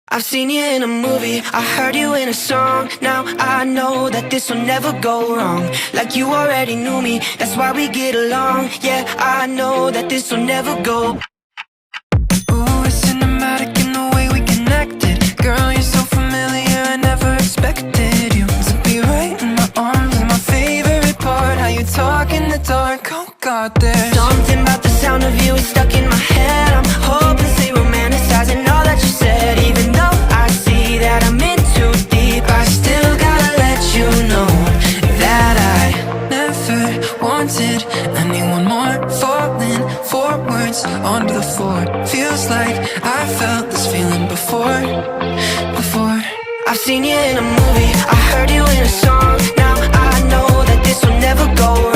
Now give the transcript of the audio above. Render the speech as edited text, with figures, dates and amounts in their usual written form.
I've seen you in a movie, I heard you in a song. Now I know that this will never go wrong. Like you already knew me, that's why we get along. Yeah, I know that this will never go. Ooh, it's cinematic in the way we connected. Girl, you're so familiar, I never expected you to be right in my arms. My favorite part, how you talk in the dark. Oh God, there's something about the sound of you is stuck in my head. I'm hopelessly romanticizing all that you said. Even though I see that I'm in too deep, I still gotta let you know that I never wanted anyone more. Falling forwards onto the floor, feels like I felt this feeling before. I've seen you in a movie, I heard you in a song. Now I know that this will never go wrong.